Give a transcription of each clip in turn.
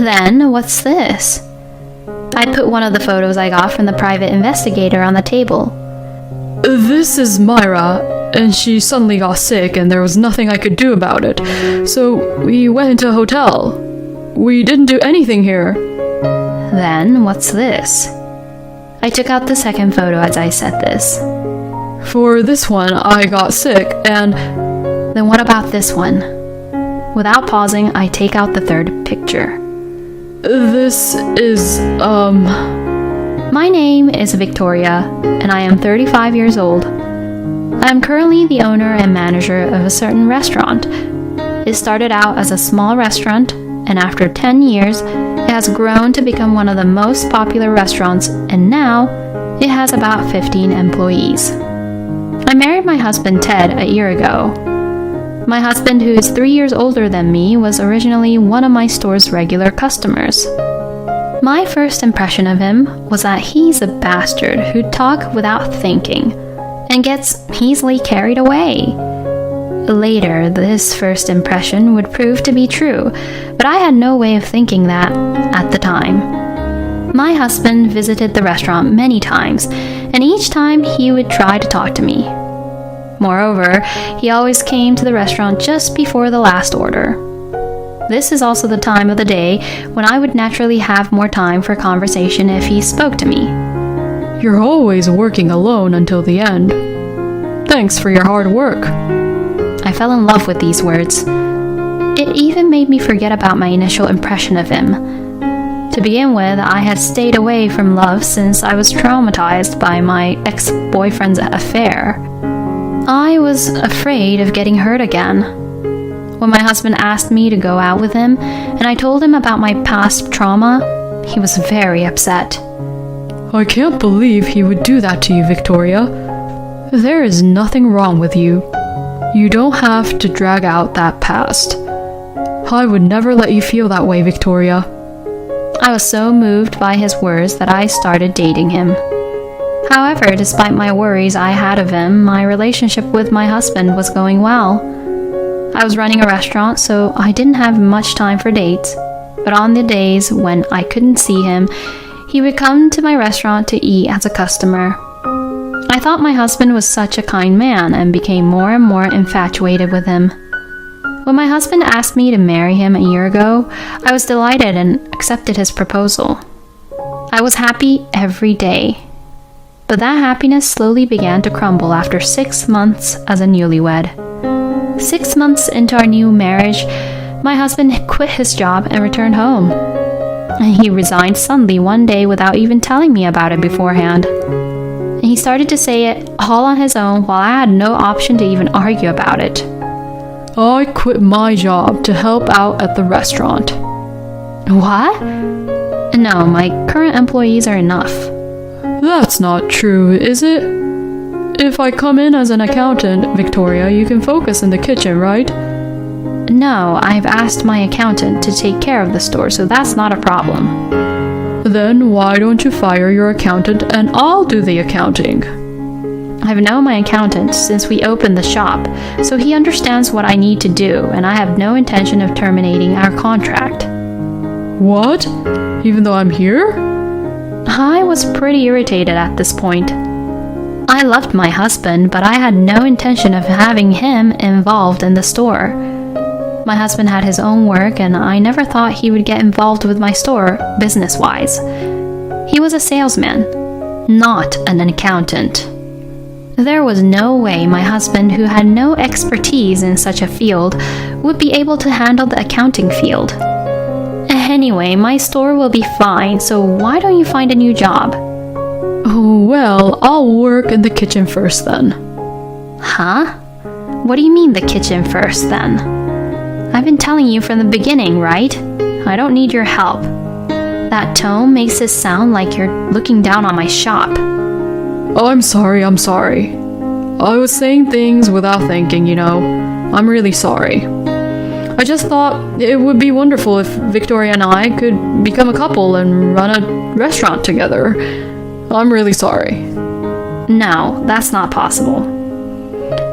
Then, what's this? I put one of the photos I got from the private investigator on the table. This is Myra, and she suddenly got sick and there was nothing I could do about it. So we went into a hotel. We didn't do anything here. Then, what's this? I took out the second photo as I said this. For this one, I got sick and... Then what about this one? Without pausing, I take out the third picture. This is, My name is Victoria, and I am 35 years old. I am currently the owner and manager of a certain restaurant. It started out as a small restaurant, and after 10 years, it has grown to become one of the most popular restaurants, and now it has about 15 employees. I married my husband Ted a year ago. My husband, who is 3 years older than me, was originally one of my store's regular customers. My first impression of him was that he's a bastard who talks without thinking and gets easily carried away. Later, this first impression would prove to be true, but I had no way of thinking that at the time. My husband visited the restaurant many times, and each time he would try to talk to me. Moreover, he always came to the restaurant just before the last order. This is also the time of the day when I would naturally have more time for conversation if he spoke to me. You're always working alone until the end. Thanks for your hard work. I fell in love with these words. It even made me forget about my initial impression of him. To begin with, I had stayed away from love since I was traumatized by my ex-boyfriend's affair. I was afraid of getting hurt again. When my husband asked me to go out with him, and I told him about my past trauma, he was very upset. I can't believe he would do that to you, Victoria. There is nothing wrong with you. You don't have to drag out that past. I would never let you feel that way, Victoria. I was so moved by his words that I started dating him. However, despite my worries I had of him, my relationship with my husband was going well. I was running a restaurant, so I didn't have much time for dates. But on the days when I couldn't see him, he would come to my restaurant to eat as a customer. I thought my husband was such a kind man and became more and more infatuated with him. When my husband asked me to marry him a year ago, I was delighted and accepted his proposal. I was happy every day. But that happiness slowly began to crumble after 6 months as a newlywed. 6 months into our new marriage, my husband quit his job and returned home. He resigned suddenly one day without even telling me about it beforehand. And he started to say it all on his own while I had no option to even argue about it. I quit my job to help out at the restaurant. What? No, my current employees are enough. That's not true, is it? If I come in as an accountant, Victoria, you can focus in the kitchen, right? No, I've asked my accountant to take care of the store, so that's not a problem. Then why don't you fire your accountant and I'll do the accounting? I've known my accountant since we opened the shop, so he understands what I need to do, and I have no intention of terminating our contract. What? Even though I'm here? I was pretty irritated at this point. I loved my husband, but I had no intention of having him involved in the store. My husband had his own work, and I never thought he would get involved with my store business-wise. He was a salesman, not an accountant. There was no way my husband, who had no expertise in such a field, would be able to handle the accounting field. Anyway, my store will be fine, so why don't you find a new job? Oh, well, I'll work in the kitchen first then. Huh? What do you mean the kitchen first then? I've been telling you from the beginning, right? I don't need your help. That tone makes it sound like you're looking down on my shop. Oh, I'm sorry. I was saying things without thinking, you know. I'm really sorry. I just thought it would be wonderful if Victoria and I could become a couple and run a restaurant together. I'm really sorry. No, that's not possible.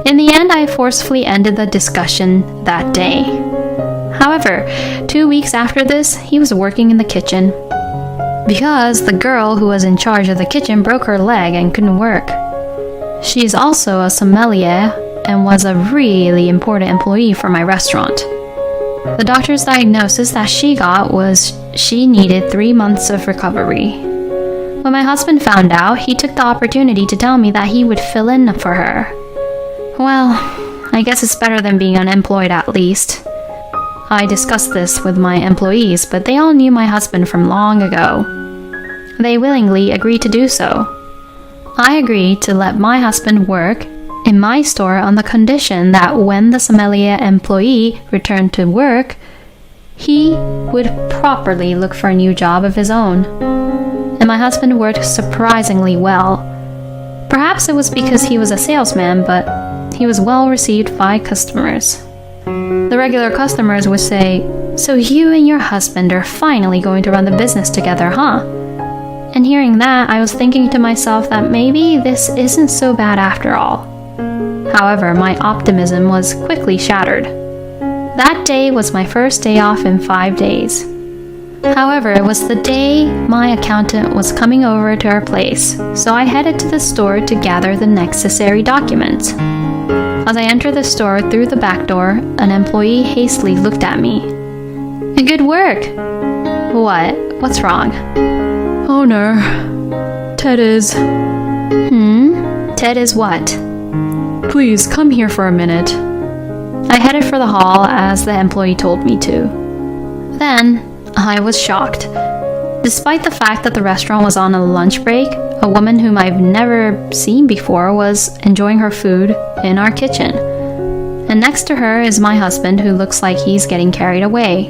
In the end, I forcefully ended the discussion that day. However, 2 weeks after this, he was working in the kitchen because the girl who was in charge of the kitchen broke her leg and couldn't work. She is also a sommelier and was a really important employee for my restaurant. The doctor's diagnosis that she got was she needed 3 months of recovery. When my husband found out, he took the opportunity to tell me that he would fill in for her. Well, I guess it's better than being unemployed at least. I discussed this with my employees, but they all knew my husband from long ago. They willingly agreed to do so. I agreed to let my husband work in my store on the condition that when the sommelier employee returned to work, he would properly look for a new job of his own. And my husband worked surprisingly well. Perhaps it was because he was a salesman, but he was well received by customers. The regular customers would say, "So you and your husband are finally going to run the business together, huh?" And hearing that, I was thinking to myself that maybe this isn't so bad after all. However, my optimism was quickly shattered. That day was my first day off in 5 days. However, it was the day my accountant was coming over to our place, so I headed to the store to gather the necessary documents. As I entered the store through the back door, an employee hastily looked at me. "Good work." "What? What's wrong?" Owner, Ted is... Ted is what? Please, come here for a minute. I headed for the hall as the employee told me to. Then, I was shocked. Despite the fact that the restaurant was on a lunch break, a woman whom I've never seen before was enjoying her food in our kitchen. And next to her is my husband, who looks like he's getting carried away.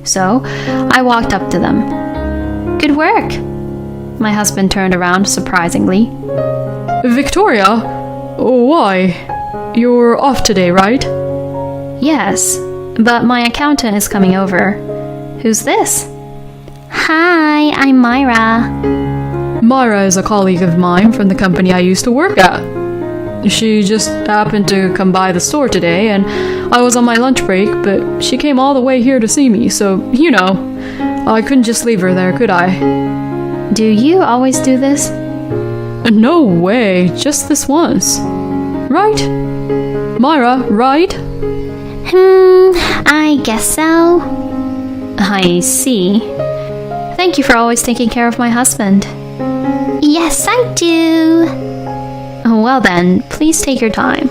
So, I walked up to them. "Good work." My husband turned around surprisingly. Victoria? Why? You're off today, right? "Yes, but my accountant is coming over." "Who's this?" "Hi, I'm Myra." Myra is a colleague of mine from the company I used to work at. She just happened to come by the store today, and I was on my lunch break, but she came all the way here to see me, so, you know, I couldn't just leave her there, could I? "Do you always do this?" No way, just this once. Right? Myra, right? I guess so. "I see. Thank you for always taking care of my husband." "Yes, I do." "Well then, please take your time."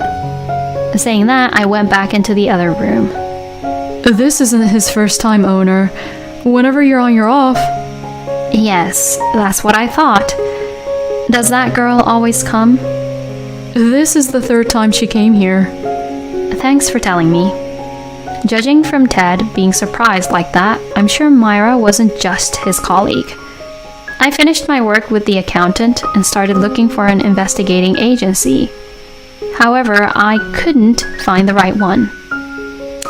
Saying that, I went back into the other room. This isn't his first time, owner. Whenever you're on your off. "Yes, that's what I thought. Does that girl always come?" This is the 3rd time she came here. "Thanks for telling me." Judging from Ted being surprised like that, I'm sure Myra wasn't just his colleague. I finished my work with the accountant and started looking for an investigating agency. However, I couldn't find the right one.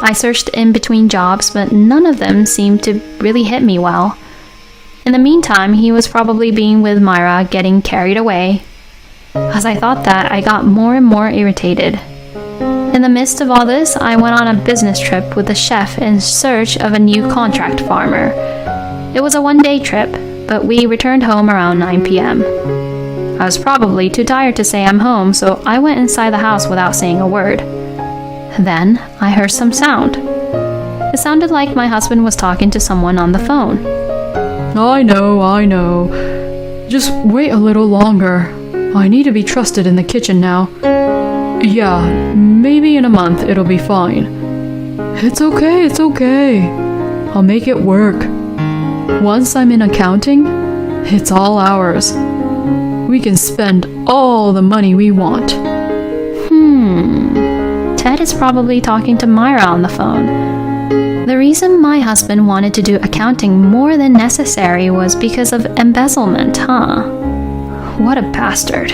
I searched in between jobs, but none of them seemed to really hit me well. In the meantime, he was probably being with Myra, getting carried away. As I thought that, I got more and more irritated. In the midst of all this, I went on a business trip with the chef in search of a new contract farmer. It was a one-day trip, but we returned home around 9 p.m. I was probably too tired to say I'm home, so I went inside the house without saying a word. Then, I heard some sound. It sounded like my husband was talking to someone on the phone. I know. Just wait a little longer. I need to be trusted in the kitchen now. Yeah, maybe in a month it'll be fine. It's okay. I'll make it work. Once I'm in accounting, it's all ours. We can spend all the money we want. Ted is probably talking to Myra on the phone. The reason my husband wanted to do accounting more than necessary was because of embezzlement, huh? What a bastard.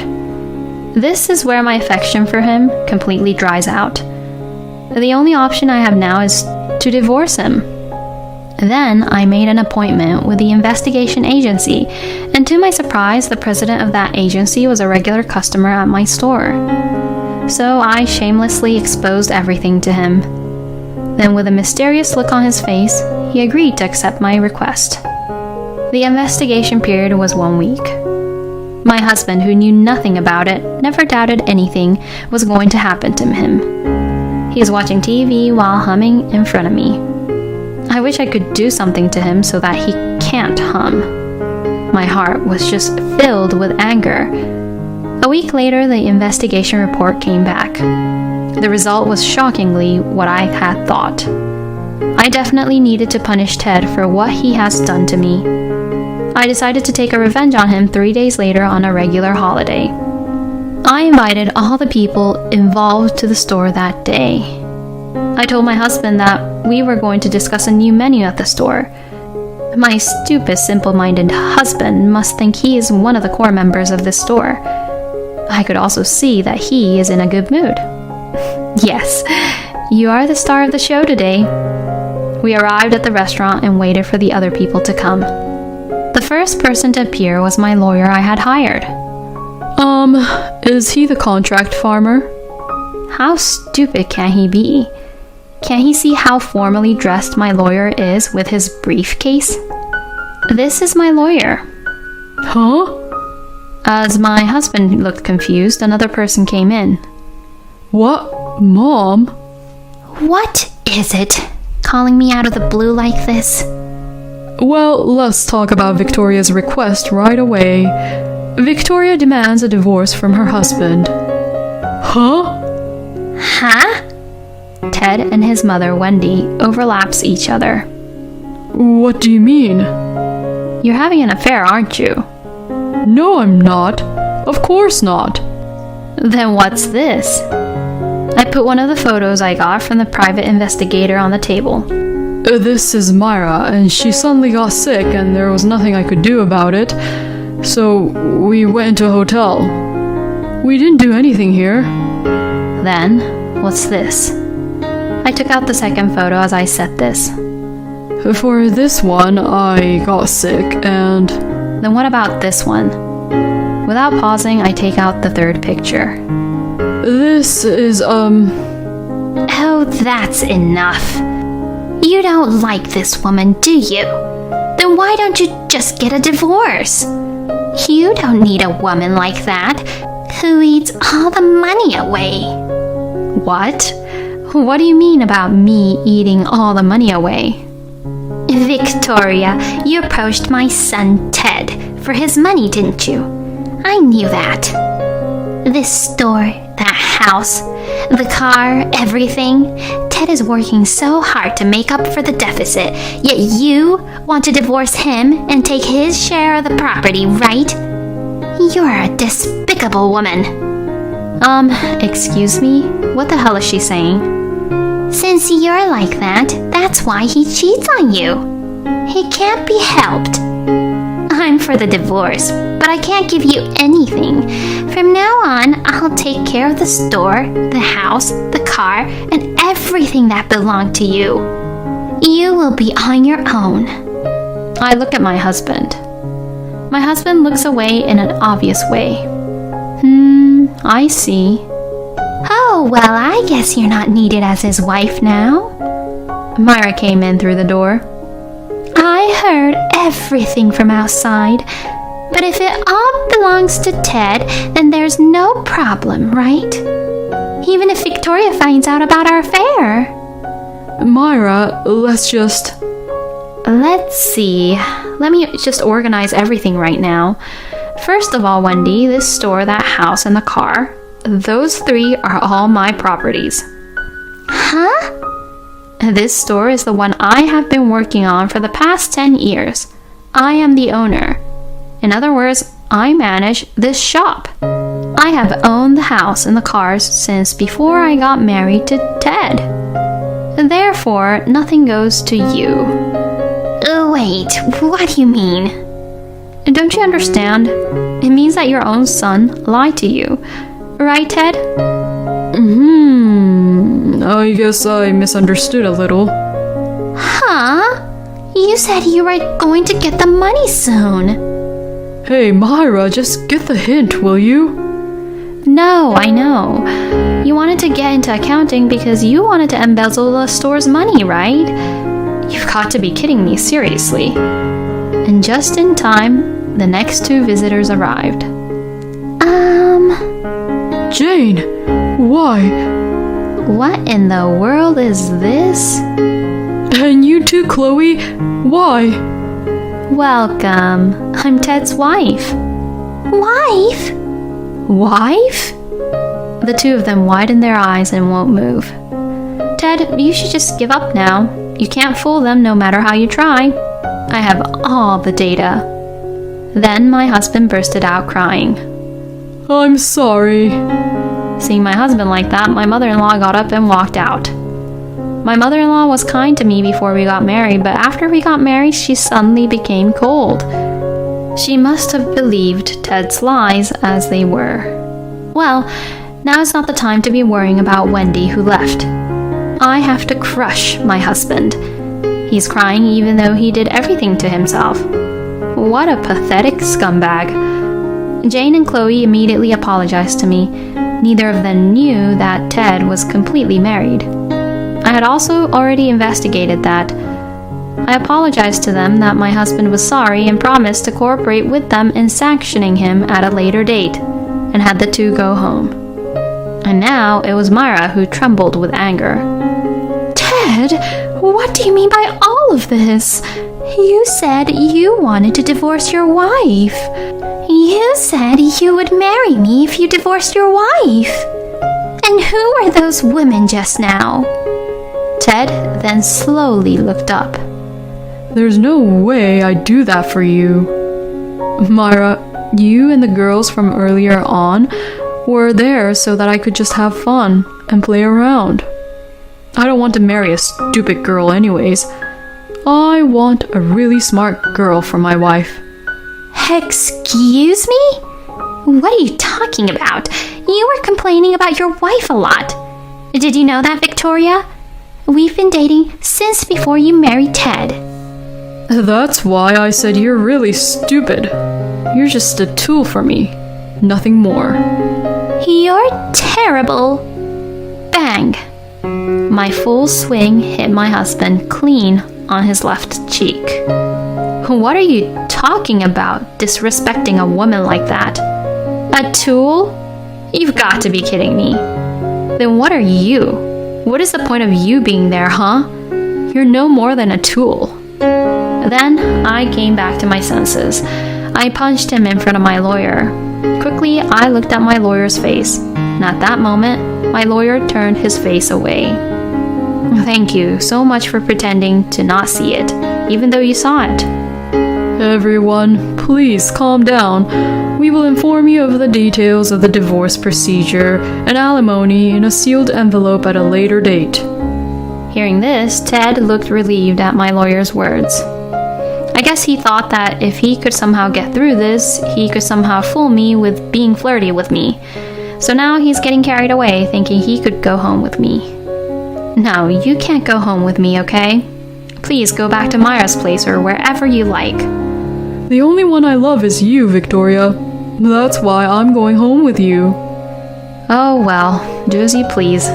This is where my affection for him completely dries out. The only option I have now is to divorce him. Then I made an appointment with the investigation agency, and to my surprise, the president of that agency was a regular customer at my store. So I shamelessly exposed everything to him. Then, with a mysterious look on his face, he agreed to accept my request. The investigation period was 1 week. My husband, who knew nothing about it, never doubted anything was going to happen to him. He is watching TV while humming in front of me. I wish I could do something to him so that he can't hum. My heart was just filled with anger. A week later, the investigation report came back. The result was shockingly what I had thought. I definitely needed to punish Ted for what he has done to me. I decided to take a revenge on him 3 days later on a regular holiday. I invited all the people involved to the store that day. I told my husband that we were going to discuss a new menu at the store. My stupid, simple-minded husband must think he is one of the core members of this store. I could also see that he is in a good mood. Yes, you are the star of the show today. We arrived at the restaurant and waited for the other people to come. The first person to appear was my lawyer I had hired. Is he the contract farmer? How stupid can he be? Can't he see how formally dressed my lawyer is with his briefcase? This is my lawyer. Huh? As my husband looked confused, another person came in. What? Mom? What is it? Calling me out of the blue like this? Well, let's talk about Victoria's request right away. Victoria demands a divorce from her husband. Huh? Huh? Ted and his mother, Wendy, overlaps each other. What do you mean? You're having an affair, aren't you? No, I'm not. Of course not. Then what's this? I put one of the photos I got from the private investigator on the table. This is Myra, and she suddenly got sick and there was nothing I could do about it. So we went to a hotel. We didn't do anything here. Then, what's this? I took out the second photo as I said this. For this one, I got sick and... Then what about this one? Without pausing, I take out the third picture. This is, Oh, that's enough. You don't like this woman, do you? Then why don't you just get a divorce? You don't need a woman like that, who eats all the money away. What? What do you mean about me eating all the money away? Victoria, you approached my son Ted for his money, didn't you? I knew that. This store, that house, the car, everything. Ted is working so hard to make up for the deficit, yet you want to divorce him and take his share of the property, right? You're a despicable woman. Excuse me? What the hell is she saying? Since you're like that, that's why he cheats on you. He can't be helped. I'm for the divorce, but I can't give you anything. From now on, I'll take care of the store, the house, the car, and everything that belonged to you. You will be on your own. I look at my husband. My husband looks away in an obvious way. I see. Oh, well, I guess you're not needed as his wife now. Myra came in through the door. I heard everything from outside, but if it all belongs to Ted, then there's no problem, right? Even if Victoria finds out about our affair. Myra, let's see. Let me just organize everything right now. First of all, Wendy, this store, that house, and the car, those three are all my properties. Huh? This store is the one I have been working on for the past 10 years. I am the owner. In other words, I manage this shop. I have owned the house and the cars since before I got married to Ted. Therefore, nothing goes to you. Wait, what do you mean? Don't you understand? It means that your own son lied to you. Right, Ted? I guess I misunderstood a little. Huh? You said you were going to get the money soon. Hey, Myra, just get the hint, will you? No, I know. You wanted to get into accounting because you wanted to embezzle the store's money, right? You've got to be kidding me, seriously. And just in time, the next two visitors arrived. Jane, why? What in the world is this? And you too, Chloe, why? Welcome. I'm Ted's wife. Wife? Wife? The two of them widen their eyes and won't move. Ted, you should just give up now. You can't fool them no matter how you try. I have all the data. Then my husband bursted out crying. I'm sorry. Seeing my husband like that, my mother-in-law got up and walked out. My mother-in-law was kind to me before we got married, but after we got married, she suddenly became cold. She must have believed Ted's lies as they were. Well, now is not the time to be worrying about Wendy who left. I have to crush my husband. He's crying even though he did everything to himself. What a pathetic scumbag. Jane and Chloe immediately apologized to me. Neither of them knew that Ted was completely married. I had also already investigated that. I apologized to them that my husband was sorry and promised to cooperate with them in sanctioning him at a later date, and had the two go home. And now it was Myra who trembled with anger. Ted, what do you mean by all of this? You said you wanted to divorce your wife. You said you would marry me if you divorced your wife. And who were those women just now? Ted then slowly looked up. There's no way I'd do that for you. Myra, you and the girls from earlier on were there so that I could just have fun and play around. I don't want to marry a stupid girl anyways. I want a really smart girl for my wife. Excuse me? What are you talking about? You were complaining about your wife a lot. Did you know that, Victoria? We've been dating since before you married Ted. That's why I said you're really stupid. You're just a tool for me. Nothing more. You're terrible. Bang. My full swing hit my husband clean on his left cheek. What are you talking about, disrespecting a woman like that? A tool? You've got to be kidding me. Then what are you? What is the point of you being there, huh? You're no more than a tool. Then I came back to my senses. I punched him in front of my lawyer. Quickly, I looked at my lawyer's face, and at that moment, my lawyer turned his face away. Thank you so much for pretending to not see it, even though you saw it. Everyone, please calm down. We will inform you of the details of the divorce procedure and alimony in a sealed envelope at a later date. Hearing this, Ted looked relieved at my lawyer's words. I guess he thought that if he could somehow get through this, he could somehow fool me with being flirty with me. So now he's getting carried away, thinking he could go home with me. No, you can't go home with me, okay? Please go back to Myra's place or wherever you like. The only one I love is you, Victoria. That's why I'm going home with you. Oh well, do as you please.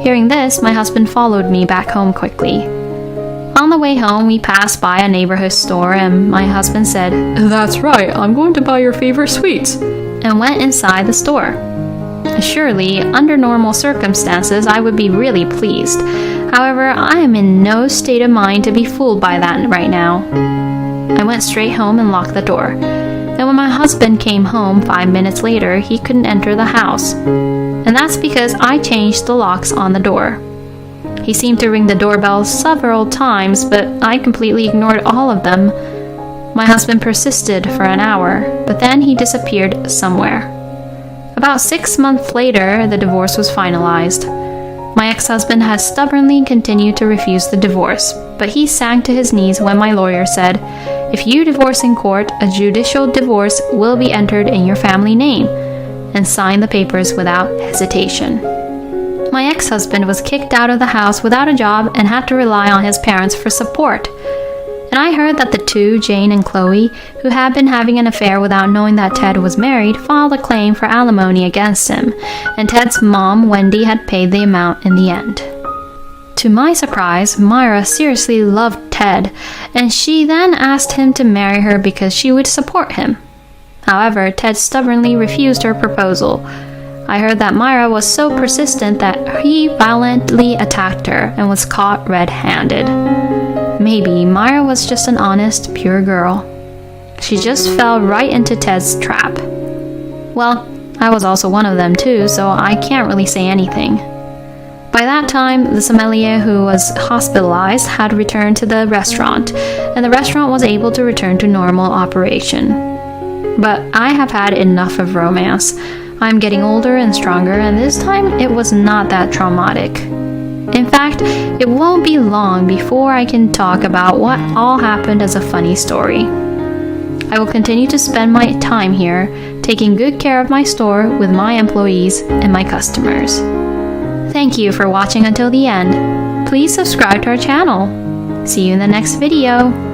Hearing this, my husband followed me back home quickly. On the way home, we passed by a neighborhood store and my husband said, That's right, I'm going to buy your favorite sweets, and went inside the store. Surely, under normal circumstances, I would be really pleased. However, I am in no state of mind to be fooled by that right now. I went straight home and locked the door. Then when my husband came home 5 minutes later, he couldn't enter the house. And that's because I changed the locks on the door. He seemed to ring the doorbell several times, but I completely ignored all of them. My husband persisted for an hour, but then he disappeared somewhere. About 6 months later, the divorce was finalized. My ex-husband had stubbornly continued to refuse the divorce, but he sank to his knees when my lawyer said, If you divorce in court, a judicial divorce will be entered in your family name, and signed the papers without hesitation. My ex-husband was kicked out of the house without a job and had to rely on his parents for support. and I heard that the two, Jane and Chloe, who had been having an affair without knowing that Ted was married, filed a claim for alimony against him, and Ted's mom, Wendy, had paid the amount in the end. To my surprise, Myra seriously loved Ted, and she then asked him to marry her because she would support him. However, Ted stubbornly refused her proposal. I heard that Myra was so persistent that he violently attacked her and was caught red-handed. Maybe Myra was just an honest, pure girl. She just fell right into Ted's trap. Well, I was also one of them too, so I can't really say anything. By that time, the sommelier who was hospitalized had returned to the restaurant, and the restaurant was able to return to normal operation. But I have had enough of romance. I'm getting older and stronger, and this time it was not that traumatic. In fact, it won't be long before I can talk about what all happened as a funny story. I will continue to spend my time here, taking good care of my store with my employees and my customers. Thank you for watching until the end. Please subscribe to our channel. See you in the next video.